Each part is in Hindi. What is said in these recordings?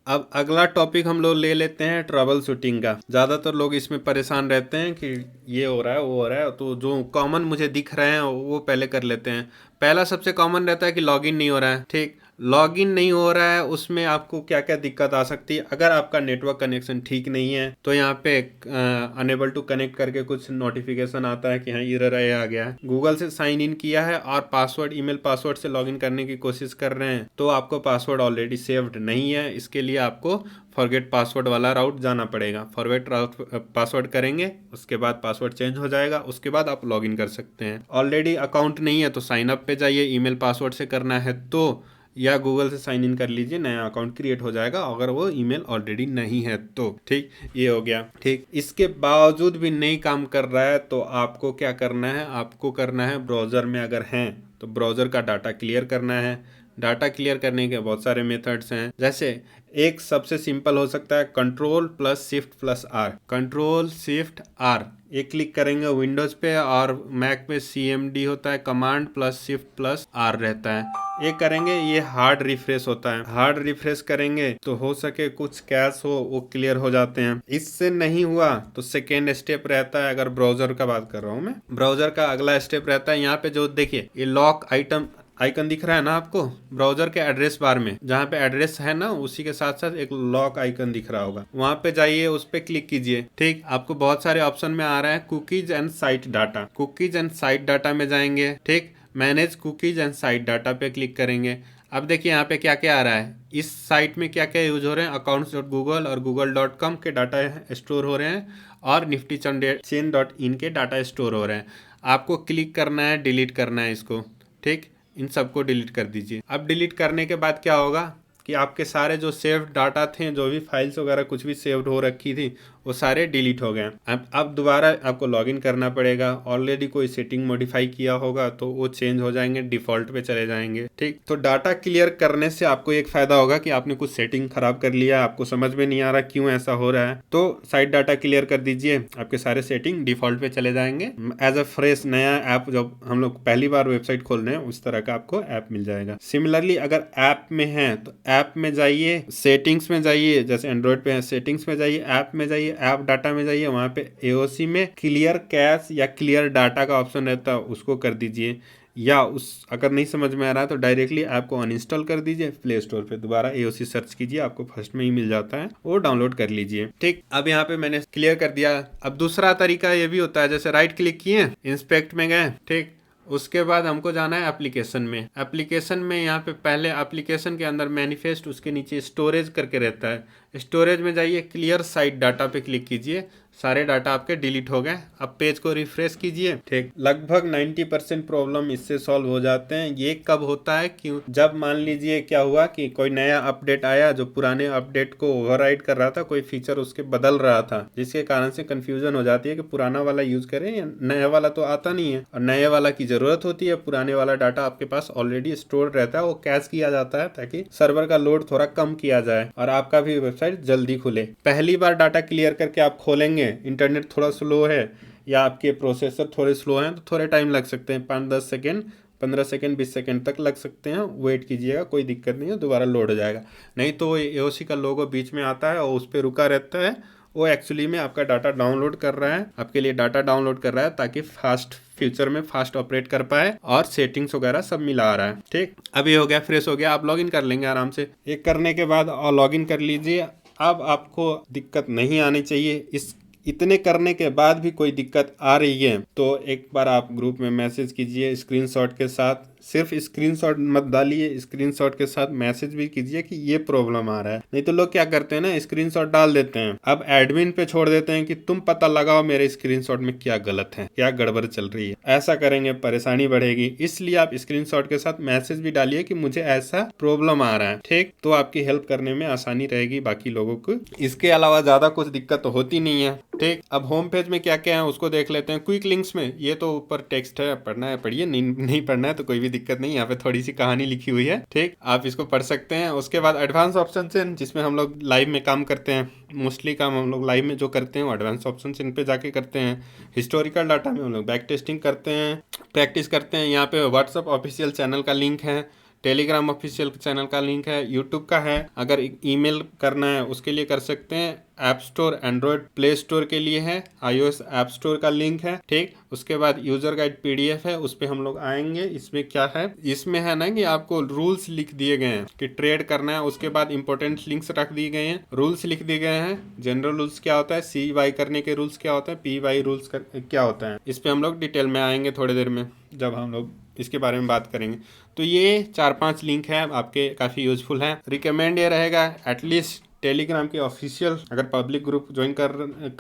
अब अगला टॉपिक हम लोग ले लेते हैं ट्रबल शूटिंग का। ज़्यादातर लोग इसमें परेशान रहते हैं कि ये हो रहा है वो हो रहा है, तो जो कॉमन मुझे दिख रहे हैं वो पहले कर लेते हैं। पहला सबसे कॉमन रहता है कि लॉगिन नहीं हो रहा है। ठीक, लॉगिन नहीं हो रहा है, उसमें आपको क्या क्या दिक्कत आ सकती है। अगर आपका नेटवर्क कनेक्शन ठीक नहीं है तो यहाँ पे अनेबल टू कनेक्ट करके कुछ नोटिफिकेशन आता है कि हाँ एरर आ गया है। गूगल से साइन इन किया है और पासवर्ड, ईमेल पासवर्ड से लॉगिन करने की कोशिश कर रहे हैं तो आपको पासवर्ड ऑलरेडी सेव्ड नहीं है। इसके लिए आपको फॉरगेट पासवर्ड वाला राउट जाना पड़ेगा। फॉरगेट पासवर्ड करेंगे, उसके बाद पासवर्ड चेंज हो जाएगा, उसके बाद आप लॉगिन कर सकते हैं। ऑलरेडी अकाउंट नहीं है तो साइन अप पे जाइए। ईमेल पासवर्ड से करना है तो या गूगल से साइन इन कर लीजिए, नया अकाउंट क्रिएट हो जाएगा अगर वो ईमेल ऑलरेडी नहीं है तो। ठीक, ये हो गया। ठीक, इसके बावजूद भी नहीं काम कर रहा है तो आपको क्या करना है, आपको करना है ब्राउज़र में अगर हैं तो ब्राउज़र का डाटा क्लियर करना है। डाटा क्लियर करने के बहुत सारे मेथड्स हैं, जैसे एक सबसे सिंपल हो सकता है control plus shift plus R. Control shift R एक क्लिक करेंगे विंडोज पे, और मैक पे CMD होता है, command plus shift plus R रहता है। ये करेंगे, ये हार्ड रिफ्रेश होता है। हार्ड रिफ्रेश करेंगे तो हो सके कुछ कैश हो वो क्लियर हो जाते हैं। इससे नहीं हुआ तो सेकेंड स्टेप रहता है, अगर ब्राउजर का बात कर रहा हूँ मैं, ब्राउजर का अगला स्टेप रहता है यहाँ पे जो देखिए ये लॉक आइकन दिख रहा है ना आपको ब्राउजर के एड्रेस बार में, जहाँ पे एड्रेस है ना उसी के साथ साथ एक लॉक आइकन दिख रहा होगा, वहां पे जाइए, उस पे क्लिक कीजिए। ठीक, आपको बहुत सारे ऑप्शन में आ रहा है cookies and site data. Cookies and site data में जाएंगे। ठीक, manage cookies and site data पे क्लिक करेंगे। अब देखिए यहाँ पे क्या क्या आ रहा है, इस साइट में क्या क्या यूज हो रहे हैं, accounts.google और google.com के डाटा स्टोर हो रहे हैं और निफ्टी चेन.इन के डाटा स्टोर हो रहे हैं। आपको क्लिक करना है, डिलीट करना है इसको। ठीक, इन सबको डिलीट कर दीजिए। अब डिलीट करने के बाद क्या होगा कि आपके सारे जो सेव्ड डाटा थे, जो भी फाइल्स वगैरह कुछ भी सेव्ड हो रखी थी, वो सारे डिलीट हो गए। अब दोबारा आपको लॉगिन करना पड़ेगा। ऑलरेडी कोई सेटिंग मॉडिफाई किया होगा तो वो चेंज हो जाएंगे, डिफॉल्ट पे चले जाएंगे। ठीक, तो डाटा क्लियर करने से आपको एक फायदा होगा कि आपने कुछ सेटिंग खराब कर लिया, आपको समझ में नहीं आ रहा क्यों ऐसा हो रहा है, तो साइट डाटा क्लियर कर दीजिए, आपके सारे सेटिंग डिफॉल्ट पे चले जाएंगे। एज अ फ्रेश नया ऐप, जब हम लोग पहली बार वेबसाइट खोल रहे हैं उस तरह का आपको ऐप मिल जाएगा। सिमिलरली अगर ऐप में है तो ऐप में जाइए, सेटिंग्स में जाइए, जैसे एंड्रॉइड पे है सेटिंग्स में जाइए, ऐप में जाइए, ऐप डाटा में जाइए, वहाँ पे AOC में क्लियर कैश या क्लियर डाटा का ऑप्शन रहता है, उसको कर दीजिए। या उस अगर नहीं समझ में आ रहा है तो डायरेक्टली ऐप को अनइंस्टॉल कर दीजिए, प्ले स्टोर पे दोबारा AOC सर्च कीजिए, आपको फर्स्ट में ही मिल जाता है, वो डाउनलोड कर लीजिए। ठीक, अब यहाँ पे मैंने क्लियर कर दिया। अब दूसरा तरीका ये भी होता है, जैसे राइट क्लिक किए, इंस्पेक्ट में गए। ठीक, उसके बाद हमको जाना है एप्लीकेशन में। एप्लीकेशन में यहाँ पे पहले एप्लीकेशन के अंदर मैनिफेस्ट, उसके नीचे स्टोरेज करके रहता है। स्टोरेज में जाइए, क्लियर साइट डाटा पे क्लिक कीजिए, सारे डाटा आपके डिलीट हो गए। अब पेज को रिफ्रेश कीजिए। ठीक, लगभग 90% प्रॉब्लम इससे सॉल्व हो जाते हैं। ये कब होता है, क्यों, जब मान लीजिए क्या हुआ कि कोई नया अपडेट आया जो पुराने अपडेट को ओवरराइड कर रहा था, कोई फीचर उसके बदल रहा था, जिसके कारण से कंफ्यूजन हो जाती है कि पुराना वाला यूज करें या नया वाला, तो आता नहीं है और नए वाला की जरूरत होती है। पुराने वाला डाटा आपके पास ऑलरेडी स्टोर रहता है, वो कैश किया जाता है ताकि सर्वर का लोड थोड़ा कम किया जाए और आपका भी वेबसाइट जल्दी खुले। पहली बार डाटा क्लियर करके आप खोलेंगे, इंटरनेट थोड़ा स्लो है या आपके प्रोसेसर थोड़े स्लो हैं तो थोड़े टाइम लग सकते हैं, 5-10 सेकेंड, 15 सेकेंड, 20 सेकेंड तक लग सकते हैं। वेट कीजिएगा, कोई दिक्कत नहीं है, दोबारा लोड हो जाएगा। नहीं तो AOC का लोगो बीच में आता है और उस पर रुका रहता है, वो एक्चुअली में आपका डाटा डाउनलोड कर रहा है, आपके लिए डाटा डाउनलोड कर रहा है ताकि फास्ट फ्यूचर में फास्ट ऑपरेट कर पाए और सेटिंग्स वगैरह सब मिला रहा है। ठीक, अब ये हो गया, फ्रेश हो गया, आप लॉगिन कर लेंगे आराम से। ये करने के बाद और लॉगिन कर लीजिए। अब आपको दिक्कत नहीं आनी चाहिए। इतने करने के बाद भी कोई दिक्कत आ रही है तो एक बार आप ग्रुप में मैसेज कीजिए स्क्रीनशॉट के साथ। सिर्फ स्क्रीनशॉट मत डालिए, स्क्रीनशॉट के साथ मैसेज भी कीजिए कि ये प्रॉब्लम आ रहा है। नहीं तो लोग क्या करते हैं ना, स्क्रीनशॉट डाल देते हैं, अब एडमिन पे छोड़ देते हैं कि तुम पता लगाओ मेरे स्क्रीनशॉट में क्या गलत है, क्या गड़बड़ चल रही है। ऐसा करेंगे परेशानी बढ़ेगी, इसलिए आप स्क्रीनशॉट के साथ मैसेज भी डालिए कि मुझे ऐसा प्रॉब्लम आ रहा है। ठीक, तो आपकी हेल्प करने में आसानी रहेगी बाकी लोगों को। इसके अलावा ज्यादा कुछ दिक्कत तो होती नहीं है। ठीक, अब होम पेज में क्या क्या है उसको देख लेते हैं। क्विक लिंक्स में ये तो ऊपर टेक्स्ट है, पढ़ना है पढ़िए, नहीं पढ़ना है तो कोई भी दिक्कत नहीं, यहाँ पे थोड़ी सी कहानी लिखी हुई है। ठीक, आप इसको पढ़ सकते हैं। उसके बाद एडवांस ऑप्शन है जिसमें हम लोग लाइव में काम करते हैं, मोस्टली काम हम लोग लाइव में जो करते हैं वो एडवांस ऑप्शन इन पे जाके करते हैं। हिस्टोरिकल डाटा में हम लोग बैक टेस्टिंग करते हैं, प्रैक्टिस करते हैं। यहाँ पे व्हाट्सअप ऑफिशियल चैनल का लिंक है। टेलीग्राम ऑफिशियल चैनल का लिंक है, यूट्यूब का है। अगर ईमेल करना है उसके लिए कर सकते हैं। App store Android play store के लिए है, iOS ऐप स्टोर का लिंक है, ठीक। उसके बाद यूजर गाइड PDF है, उस पर हम लोग आएंगे। इसमें क्या है, इसमें है ना कि आपको रूल्स लिख दिए गए हैं कि ट्रेड करना है। उसके बाद इंपॉर्टेंट लिंक्स रख दिए गए हैं, रूल्स लिख दिए गए हैं। जनरल रूल्स क्या होता है, CY करने के रूल्स क्या होता है, PY रूल्स क्या होता है, इस पे हम लोग डिटेल में आएंगे थोड़ी देर में जब हम लोग इसके बारे में बात करेंगे। तो ये 4-5 लिंक है आपके, काफ़ी यूजफुल है। रिकमेंड ये रहेगा एटलीस्ट टेलीग्राम के ऑफिशियल, अगर पब्लिक ग्रुप ज्वाइन कर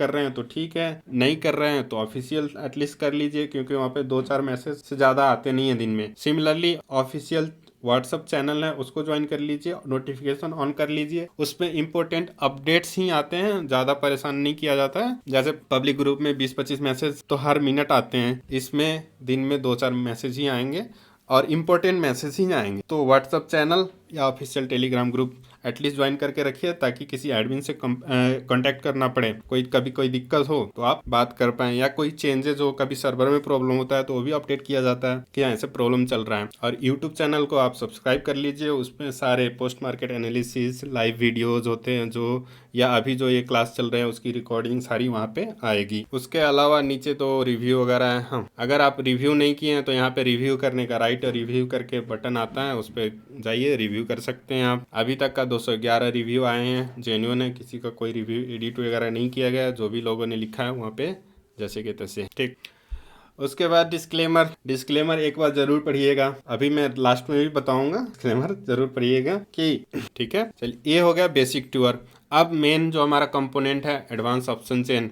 रहे हैं तो ठीक है, नहीं कर रहे हैं तो ऑफिशियल एटलीस्ट कर लीजिए, क्योंकि वहाँ पे 2-4 मैसेज से ज़्यादा आते नहीं है दिन में। सिमिलरली ऑफिशियल व्हाट्सअप चैनल है, उसको ज्वाइन कर लीजिए, नोटिफिकेशन ऑन कर लीजिए, उसमें इंपॉर्टेंट अपडेट्स ही आते हैं, ज़्यादा परेशान नहीं किया जाता है। जैसे पब्लिक ग्रुप में 20-25 मैसेज तो हर मिनट आते हैं, इसमें दिन में 2-4 मैसेज ही आएंगे और इम्पोर्टेंट मैसेज ही आएंगे। तो व्हाट्सअप चैनल या official Telegram group at least join करके रखिए, ताकि किसी एडमिन से कांटेक्ट करना पड़े, कभी कोई दिक्कत हो तो आप बात कर पाएं, या कोई चेंजेस हो, कभी सर्वर में प्रॉब्लम होता है तो वो भी अपडेट किया जाता है कि ऐसे प्रॉब्लम चल रहा है। और यूट्यूब चैनल को आप सब्सक्राइब कर लीजिए, उसमें सारे post market analysis, live videos होते हैं जो, या अभी जो ये क्लास चल रहे हैं उसकी रिकॉर्डिंग सारी वहाँ पे आएगी। उसके अलावा नीचे तो रिव्यू वगैरह है। हाँ, अगर आप रिव्यू नहीं किए हैं तो यहाँ पे रिव्यू करने का राइट रिव्यू करके बटन आता है, उस पर जाइए, रिव्यू कर सकते हैं आप। अभी तक का 211 रिव्यू आए हैं, जेन्युइन है, किसी का कोई रिव्यू एडिट वगैरह नहीं किया गया, जो भी लोगों ने लिखा है वहाँ पे जैसे कि तैसे, ठीक। उसके बाद डिस्क्लेमर एक बार जरूर पढ़िएगा, अभी मैं लास्ट में भी बताऊंगा, डिस्क्लेमर जरूर पढ़िएगा कि, ठीक है। चलिए, ये हो गया बेसिक टूर। अब मेन जो हमारा कंपोनेंट है एडवांस ऑप्शन चेन,